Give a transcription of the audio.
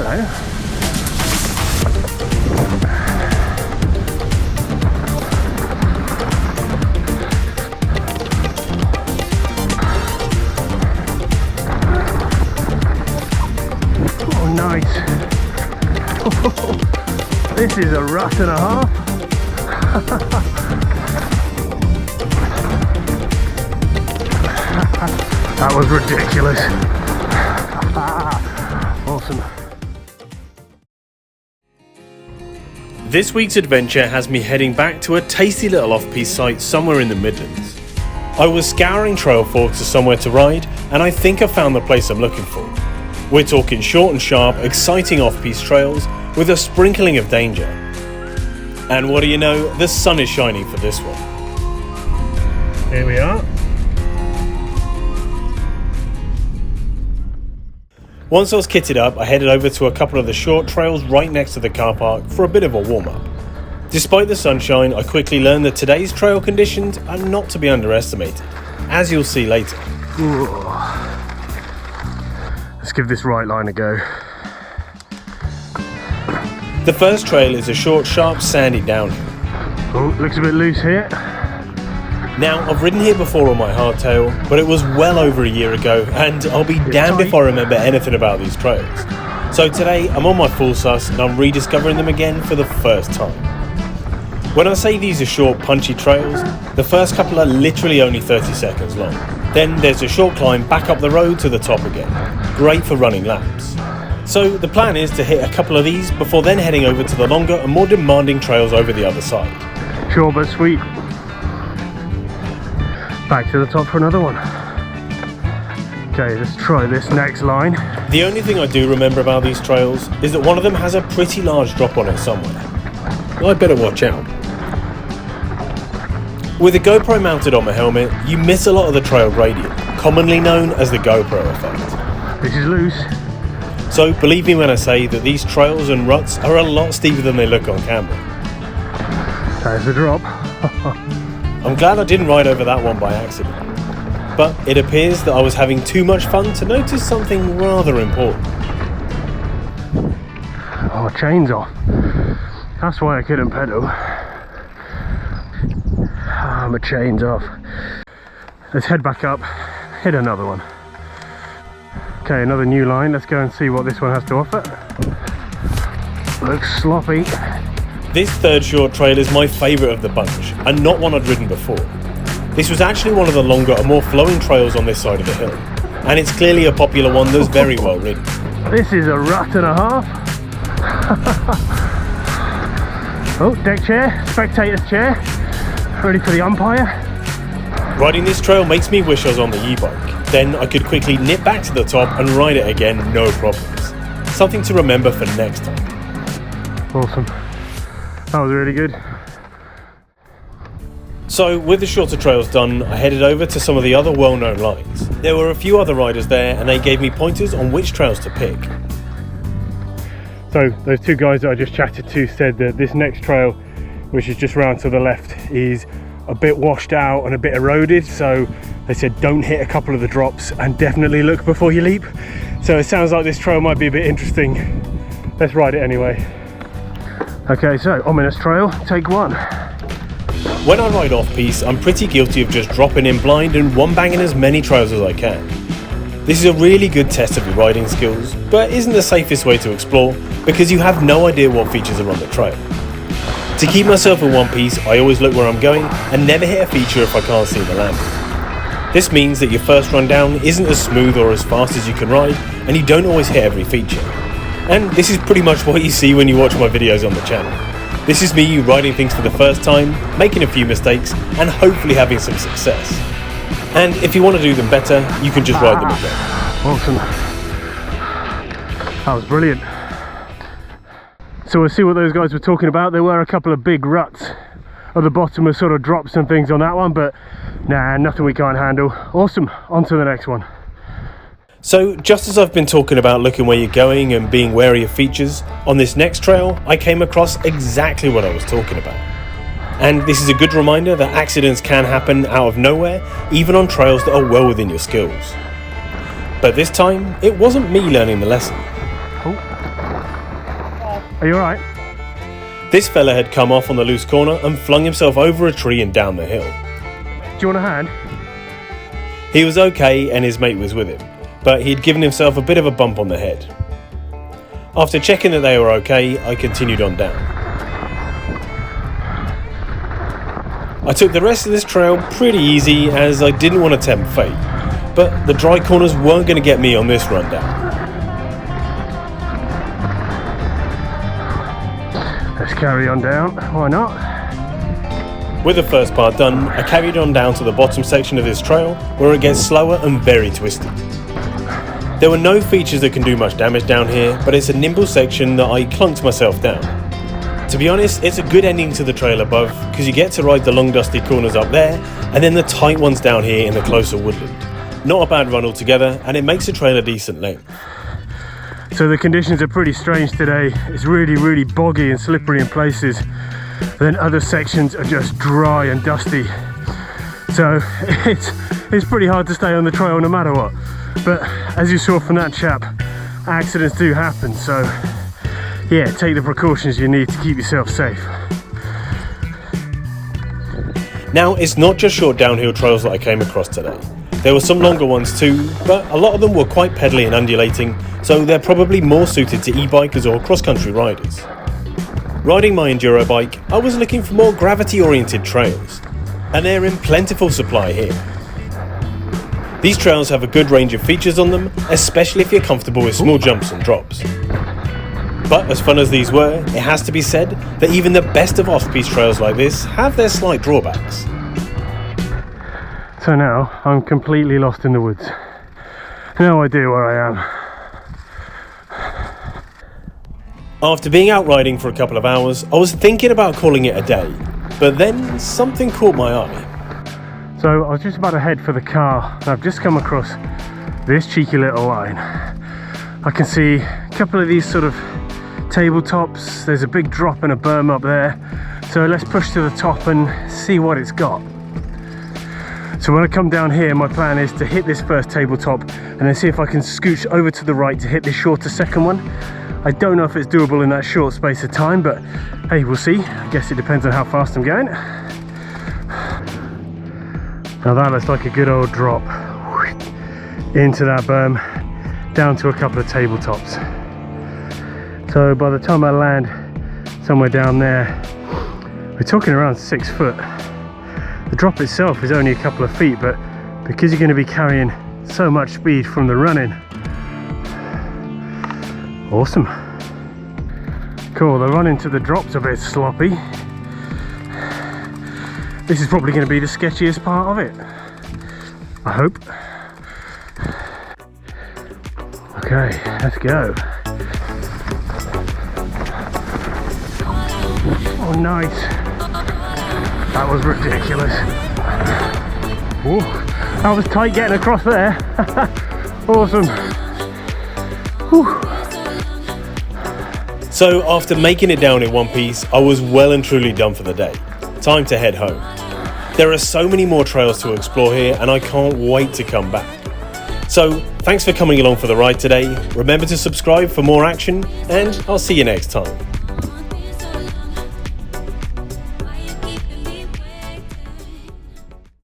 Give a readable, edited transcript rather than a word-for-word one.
Hello. Oh, nice. This is a rut and a half. That was ridiculous. Awesome. This week's adventure has me heading back to a tasty little off-piste site somewhere in the Midlands. I was scouring trail forks for somewhere to ride, and I think I found the place I'm looking for. We're talking short and sharp, exciting off-piste trails with a sprinkling of danger. And what do you know, the sun is shining for this one. Here we are. Once I was kitted up, I headed over to a couple of the short trails right next to the car park for a bit of a warm-up. Despite the sunshine, I quickly learned that today's trail conditions are not to be underestimated, as you'll see later. Ooh. Let's give this right line a go. The first trail is a short, sharp, sandy downhill. Oh, looks a bit loose here. Now, I've ridden here before on my hardtail, but it was well over a year ago, and I'll be damned if I remember anything about these trails. So today, I'm on my full sus, and I'm rediscovering them again for the first time. When I say these are short, punchy trails, the first couple are literally only 30 seconds long. Then there's a short climb back up the road to the top again. Great for running laps. So the plan is to hit a couple of these before then heading over to the longer and more demanding trails over the other side. Short but sweet. Back to the top for another one. Okay, let's try this next line. The only thing I do remember about these trails is that one of them has a pretty large drop on it somewhere. I better watch out. With a GoPro mounted on my helmet, you miss a lot of the trail gradient, commonly known as the GoPro effect. This is loose. So believe me when I say that these trails and ruts are a lot steeper than they look on camera. There's the drop. I'm glad I didn't ride over that one by accident. But it appears that I was having too much fun to notice something rather important. Oh, chain's off. That's why I couldn't pedal. Ah, my chain's off. Let's head back up, hit another one. Okay, another new line. Let's go and see what this one has to offer. Looks sloppy. This third short trail is my favourite of the bunch, and not one I'd ridden before. This was actually one of the longer and more flowing trails on this side of the hill, and it's clearly a popular one that's very well ridden. This is a rut and a half. Oh, deck chair, spectator's chair, ready for the umpire. Riding this trail makes me wish I was on the e-bike. Then I could quickly nip back to the top and ride it again, no problems. Something to remember for next time. Awesome. That was really good. So with the shorter trails done, I headed over to some of the other well-known lines. There were a few other riders there and they gave me pointers on which trails to pick. So those two guys that I just chatted to said that this next trail, which is just round to the left, is a bit washed out and a bit eroded, so they said don't hit a couple of the drops and definitely look before you leap. So it sounds like this trail might be a bit interesting. Let's ride it anyway. Okay, so ominous trail, take one. When I ride off-piste, I'm pretty guilty of just dropping in blind and one-banging as many trails as I can. This is a really good test of your riding skills, but isn't the safest way to explore because you have no idea what features are on the trail. To keep myself in one piece, I always look where I'm going and never hit a feature if I can't see the landing. This means that your first run down isn't as smooth or as fast as you can ride, and you don't always hit every feature. And this is pretty much what you see when you watch my videos on the channel. This is me riding things for the first time, making a few mistakes, and hopefully having some success. And if you want to do them better, you can just ride them again. Awesome. That was brilliant. So we'll see what those guys were talking about. There were a couple of big ruts at the bottom with sort of drops and things on that one, but nah, nothing we can't handle. Awesome, on to the next one. So just as I've been talking about looking where you're going and being wary of features, on this next trail I came across exactly what I was talking about. And this is a good reminder that accidents can happen out of nowhere, even on trails that are well within your skills. But this time, it wasn't me learning the lesson. Oh. Are you alright? This fella had come off on the loose corner and flung himself over a tree and down the hill. Do you want a hand? He was okay and his mate was with him, but he'd given himself a bit of a bump on the head. After checking that they were okay, I continued on down. I took the rest of this trail pretty easy as I didn't want to tempt fate, but the dry corners weren't going to get me on this rundown. Let's carry on down, why not? With the first part done, I carried on down to the bottom section of this trail where it gets slower and very twisted. There were no features that can do much damage down here, but it's a nimble section that I clunked myself down. To be honest, it's a good ending to the trail above because you get to ride the long dusty corners up there and then the tight ones down here in the closer woodland. Not a bad run altogether, and it makes the trail a decent length. So the conditions are pretty strange today. It's really boggy and slippery in places. Then other sections are just dry and dusty. So it's pretty hard to stay on the trail no matter what. But as you saw from that chap, accidents do happen. So yeah, take the precautions you need to keep yourself safe. Now, it's not just short downhill trails that I came across today. There were some longer ones too, but a lot of them were quite pedally and undulating, so they're probably more suited to e-bikers or cross-country riders. Riding my enduro bike, I was looking for more gravity-oriented trails, and they're in plentiful supply here. These trails have a good range of features on them, especially if you're comfortable with small jumps and drops. But as fun as these were, it has to be said that even the best of off-piste trails like this have their slight drawbacks. So now I'm completely lost in the woods. No idea where I am. After being out riding for a couple of hours, I was thinking about calling it a day, but then something caught my eye. So I was just about to head for the car, and I've just come across this cheeky little line. I can see a couple of these sort of tabletops. There's a big drop and a berm up there. So let's push to the top and see what it's got. So when I come down here, my plan is to hit this first tabletop and then see if I can scooch over to the right to hit this shorter second one. I don't know if it's doable in that short space of time, but hey, we'll see. I guess it depends on how fast I'm going. Now that looks like a good old drop into that berm, down to a couple of tabletops. So by the time I land somewhere down there, we're talking around 6 foot. The drop itself is only a couple of feet, but because you're going to be carrying so much speed from the running, awesome. Cool, the run into the drop's a bit sloppy. This is probably going to be the sketchiest part of it, I hope. Okay, let's go. Oh, nice. That was ridiculous. Ooh, that was tight getting across there. Awesome. Whew. So after making it down in one piece, I was well and truly done for the day. Time to head home. There are so many more trails to explore here and I can't wait to come back. So thanks for coming along for the ride today. Remember to subscribe for more action and I'll see you next time.